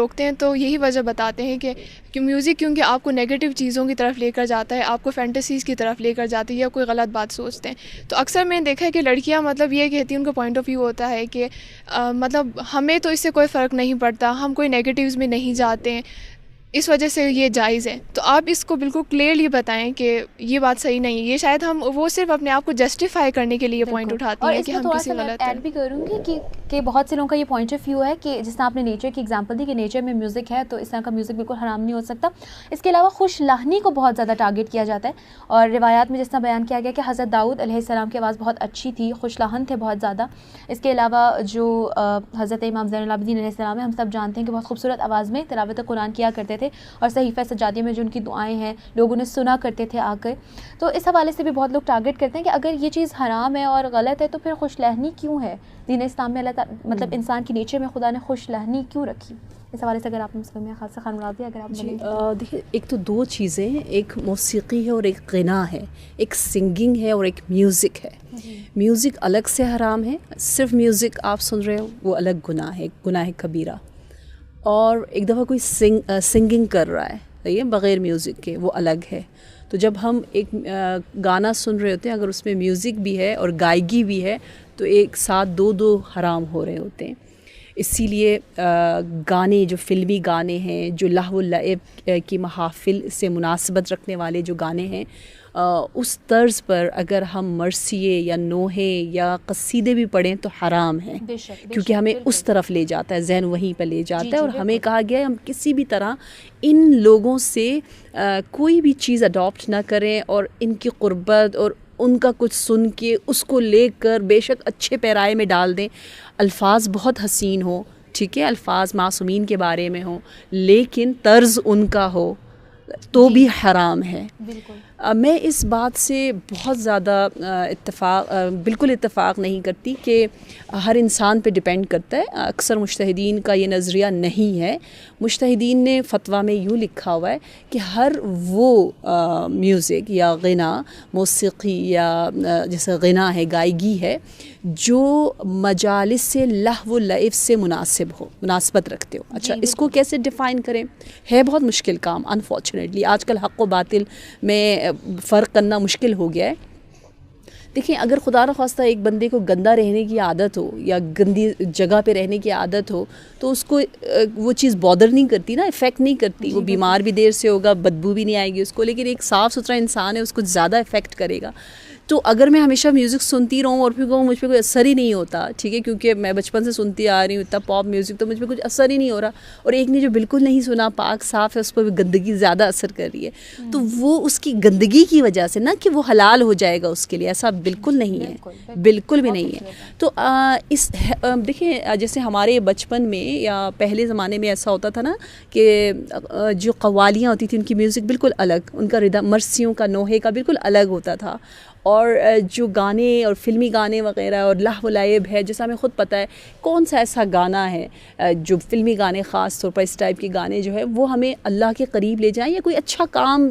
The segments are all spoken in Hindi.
रोकते हैं तो यही वजह बताते हैं कि म्यूज़िक क्योंकि आपको नेगेटिव चीज़ों की तरफ लेकर जाता है, आपको फैंटेसीज़ की तरफ लेकर जाती है या कोई गलत बात सोचते हैं। तो अक्सर मैंने देखा है कि लड़कियां मतलब ये कहती हैं, उनका पॉइंट ऑफ व्यू होता है कि मतलब हमें तो इससे कोई फ़र्क नहीं पड़ता, हम कोई नेगेटिव्स में नहीं जाते हैं, इस वजह से ये जायज़ है। तो आप इसको बिल्कुल क्लियरली बताएं कि ये बात सही नहीं है। ये शायद हम वो सिर्फ अपने आप को जस्टिफाई करने के लिए पॉइंट उठाती हैं कि हम किसी गलत ऐड भी करूँगी कि बहुत से लोगों का ये पॉइंट ऑफ व्यू है कि जिस तरह आपने नेचर की एग्जांपल दी कि नेचर में म्यूज़िक है तो इस तरह का म्यूज़िक बिल्कुल हराम नहीं हो सकता। इसके अलावा खुश लहनी को बहुत ज़्यादा टारगेट किया जाता है और रिवायात में जिस तरह बयान किया गया कि हज़रत दाऊद अलैहिस्सलाम की आवाज़ बहुत अच्छी थी, खुश लहन थे बहुत ज़्यादा। इसके अलावा जो हज़रत इमाम ज़ैनुल आबिदीन अलैहिस्सलाम है, हम सब जानते हैं कि बहुत खूबसूरत आवाज़ में तिलावत कुरान किया करते थे और सहीफ़ा सजादिया में जो उनकी दुआएं हैं लोग उन्हें सुना करते थे आकर। तो इस हवाले से भी बहुत लोग टारगेट करते हैं कि अगर ये चीज़ हराम है और गलत है तो फिर खुश लहनी क्यों है? दीन इस्लाम में अल्लाह मतलब इंसान की नेचर में खुदा ने खुश लहनी क्यों रखी? इस हवाले से अगर आप मुस्लिम में खासा खान मुरादी अगर आप देखिए, एक तो दो चीज़ें हैं, एक मौसीकी है और एक ग़िना है, एक सिंगिंग है और एक म्यूज़िक है। म्यूज़िक अलग से हराम है, सिर्फ म्यूज़िक आप सुन रहे हो वो अलग गुनाह है, गुनाह है कबीरा। और एक दफ़ा कोई सिंगिंग कर रहा है ये बग़ैर म्यूज़िक के, वो अलग है। तो जब हम एक गाना सुन रहे होते हैं, अगर उसमें म्यूज़िक भी है और गायकी भी है तो एक साथ दो हराम हो रहे होते हैं। इसीलिए गाने जो फ़िल्मी गाने हैं, जो लहव लइब की महाफ़िल से मुनासबत रखने वाले जो गाने हैं, उस तर्ज़ पर अगर हम मरसिए या नोहे या कसीदे भी पढ़ें तो हराम है, क्योंकि हमें उस तरफ ले जाता है, जहन वहीं पर ले जाता है। और हमें कहा गया है हम किसी भी तरह इन लोगों से कोई भी चीज़ अडॉप्ट ना करें और इनकी क़ुर्बत और उनका कुछ सुन के उसको लेकर बेशक अच्छे पैराए में डाल दें, अल्फाज बहुत हसीन हो, ठीक है, अल्फाज मासूमीन के बारे में हो, लेकिन तर्ज़ उनका हो तो भी हराम है। मैं इस बात से बहुत ज़्यादा बिल्कुल इत्तेफाक नहीं करती कि हर इंसान पे डिपेंड करता है। अक्सर मुज्तहिदीन का ये नज़रिया नहीं है। मुज्तहिदीन ने फ़तवा में यूँ लिखा हुआ है कि हर वो म्यूज़िक या ग़िना, मौसीकी या जैसे ग़िना है, गायकी है, जो मजालिस से लहव लइब से मुनासिबत रखते हो। अच्छा, इसको कैसे डिफ़ाइन करें, है बहुत मुश्किल काम। अनफॉर्चुनेटली आजकल हक़ व बातिल में फ़र्क करना मुश्किल हो गया है। देखिए, अगर खुदा न ख़ास्ता एक बंदे को गंदा रहने की आदत हो या गंदी जगह पे रहने की आदत हो तो उसको वो चीज़ बॉदर नहीं करती ना, इफ़ेक्ट नहीं करती। वो बीमार भी देर से होगा, बदबू भी नहीं आएगी उसको, लेकिन एक साफ़ सुथरा इंसान है उसको ज़्यादा इफ़ेक्ट करेगा। तो अगर मैं हमेशा म्यूज़िक सुनती रहूँ और फिर कहूँ मुझ पर कोई असर ही नहीं होता, ठीक है, क्योंकि मैं बचपन से सुनती आ रही हूँ इतना पॉप म्यूज़िक, तो मुझ पर कुछ असर ही नहीं हो रहा, और एक ने जो बिल्कुल नहीं सुना, पाक साफ़ है, उस पर भी गंदगी ज़्यादा असर कर रही है। तो वो उसकी गंदगी की वजह से ना कि वो हलाल हो जाएगा उसके लिए, ऐसा बिल्कुल नहीं है, बिल्कुल भी नहीं है। तो देखिए, जैसे हमारे बचपन में या पहले ज़माने में ऐसा होता था ना कि जो कव्वालियाँ होती थी उनकी म्यूज़िक बिल्कुल अलग, उनका रिदम मरसियों का, नोहे का बिल्कुल अलग होता था। और जो गाने और फ़िल्मी गाने वग़ैरह और लहव लइब है, जैसा हमें ख़ुद पता है कौन सा ऐसा गाना है जो फ़िल्मी गाने ख़ास तौर पर इस टाइप के गाने जो है वो हमें अल्लाह के करीब ले जाएं या कोई अच्छा काम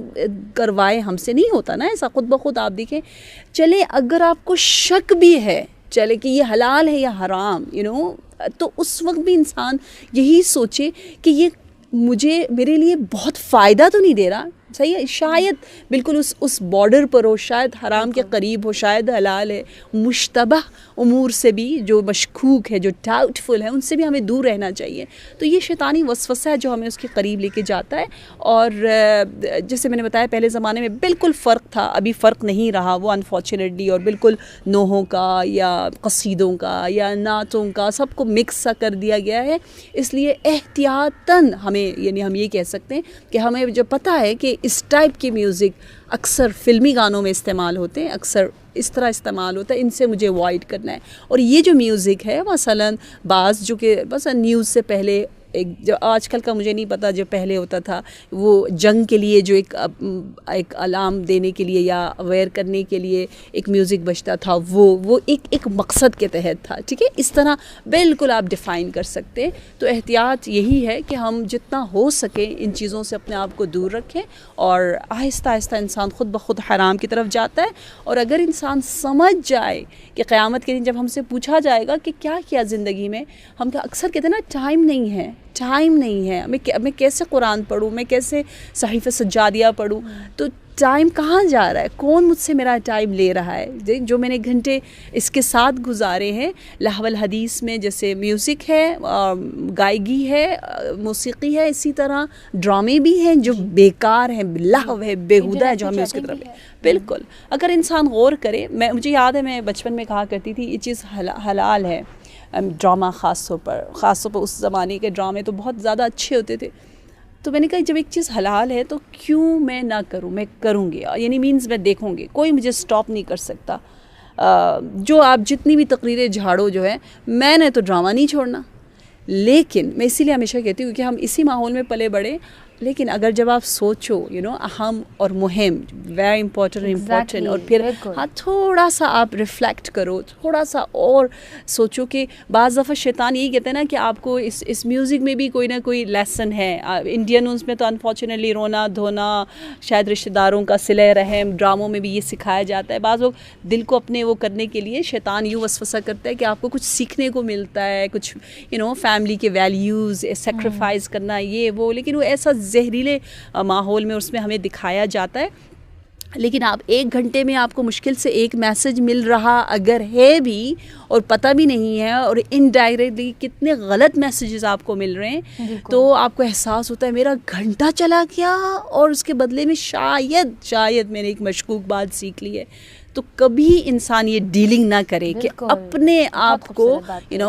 करवाए, हमसे नहीं होता ना ऐसा खुद ब खुद। आप देखें, चले अगर आपको शक भी है चले कि ये हलाल है या हराम, तो उस वक्त भी इंसान यही सोचे कि ये मेरे लिए बहुत फ़ायदा तो नहीं दे रहा, सही है, शायद बिल्कुल उस बॉर्डर पर हो, शायद हराम के करीब हो, शायद हलाल है। मुश्तबह उमूर से भी, जो मशकूक है, जो डाउटफुल है, उनसे भी हमें दूर रहना चाहिए। तो ये शैतानी वसवसा है जो हमें उसके करीब लेके जाता है। और जैसे मैंने बताया पहले ज़माने में बिल्कुल फ़र्क था, अभी फ़र्क नहीं रहा वो अनफॉर्चुनेटली, और बिल्कुल नोहों का या कसीदों का या नातों का सबको मिक्स सा कर दिया गया है। इसलिए एहतियातन हमें, यानी हम ये कह सकते हैं कि हमें जो पता है कि इस टाइप की म्यूज़िक अक्सर फ़िल्मी गानों में इस्तेमाल होते हैं, अक्सर इस तरह इस्तेमाल होता है, इनसे मुझे अवॉइड करना है। और ये जो म्यूज़िक है मसलन बाज़ जो कि बस न्यूज़ से पहले एक, जो आजकल का मुझे नहीं पता, जो पहले होता था वो जंग के लिए जो एक अलार्म देने के लिए या अवेयर करने के लिए एक म्यूज़िक बजता था, वो एक मकसद के तहत था, ठीक है। इस तरह बिल्कुल आप डिफ़ाइन कर सकते हैं। तो एहतियात यही है कि हम जितना हो सके इन चीज़ों से अपने आप को दूर रखें, और आहिस्ता आहिस्ता इंसान ख़ुद ब खुद हराम की तरफ जाता है। और अगर इंसान समझ जाए कि क़यामत के दिन जब हमसे पूछा जाएगा कि क्या किया ज़िंदगी में, हम अक्सर कहते हैं ना टाइम नहीं है, टाइम नहीं है, मैं कैसे कुरान पढूँ, मैं कैसे सहीफ़े सज्जादिया पढूँ, तो टाइम कहाँ जा रहा है, कौन मुझसे मेरा टाइम ले रहा है। जो मैंने घंटे इसके साथ गुजारे हैं लहवल हदीस में, जैसे म्यूज़िक है, गायगी है, मौसीकी है, इसी तरह ड्रामे भी हैं जो बेकार हैं, लहव है, बेहुदा है, जो हमें उसकी तरफ है। बिल्कुल, अगर इंसान गौर करे, मुझे याद है मैं बचपन में कहा करती थी ये चीज़ हलाल है, ड्रामा ख़ास तौर पर उस ज़माने के ड्रामे तो बहुत ज़्यादा अच्छे होते थे। तो मैंने कहा जब एक चीज़ हलाल है तो क्यों मैं ना करूं, मैं करूंगी, यानी मीन्स मैं देखूंगी, कोई मुझे स्टॉप नहीं कर सकता। जो आप जितनी भी तकरीरें झाड़ो, जो है मैंने तो ड्रामा नहीं छोड़ना। लेकिन मैं इसीलिए हमेशा कहती हूँ कि हम इसी माहौल में पले बड़े, लेकिन अगर जब आप सोचो अहम और मुहिम, वेरी इम्पोर्टेंट और फिर हाँ थोड़ा सा आप रिफ़्लेक्ट करो, थोड़ा सा और सोचो कि बाज़ दफ़ा शैतान यही कहते हैं ना कि आपको इस म्यूज़िक में भी कोई ना कोई लेसन है। इंडियन उसमें तो अनफॉर्चुनेटली रोना धोना, शायद रिश्तेदारों का सिले रहम, ड्रामों में भी ये सिखाया जाता है। बाज़ लोग दिल को अपने वो करने के लिए शैतान यूँ वसवसा करता है कि आपको कुछ सीखने को मिलता है, कुछ फैमिली के वैल्यूज़, सेक्रीफाइस करना, ये वो, लेकिन वो ऐसा जहरीले माहौल में उसमें हमें दिखाया जाता है। लेकिन आप 1 घंटे में आपको मुश्किल से एक मैसेज मिल रहा अगर है भी, और पता भी नहीं है, और इनडायरेक्टली कितने गलत मैसेजेस आपको मिल रहे हैं, तो आपको एहसास होता है मेरा घंटा चला गया और उसके बदले में शायद मैंने एक मशकूक बात सीख ली है। तो कभी इंसान ये डीलिंग ना करे कि अपने आप को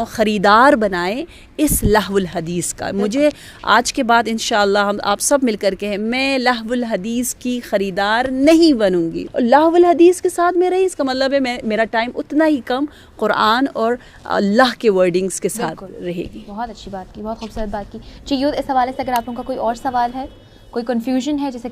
ख़रीदार बनाए इस लहवुल हदीस का। मुझे आज के बाद इंशाअल्लाह हम आप सब मिलकर के हैं, मैं लहवुल हदीस की ख़रीदार नहीं बनूंगी, और लहवुल हदीस के साथ में रही, इसका मतलब है मेरा टाइम उतना ही कम कुरान और अल्लाह के वर्डिंग्स के साथ रहेगी। बहुत अच्छी बात की, बहुत खूबसूरत बात की। चियूद, इस हवाले से अगर आप लोगों का कोई और सवाल है, कोई कन्फ्यूजन है, जैसे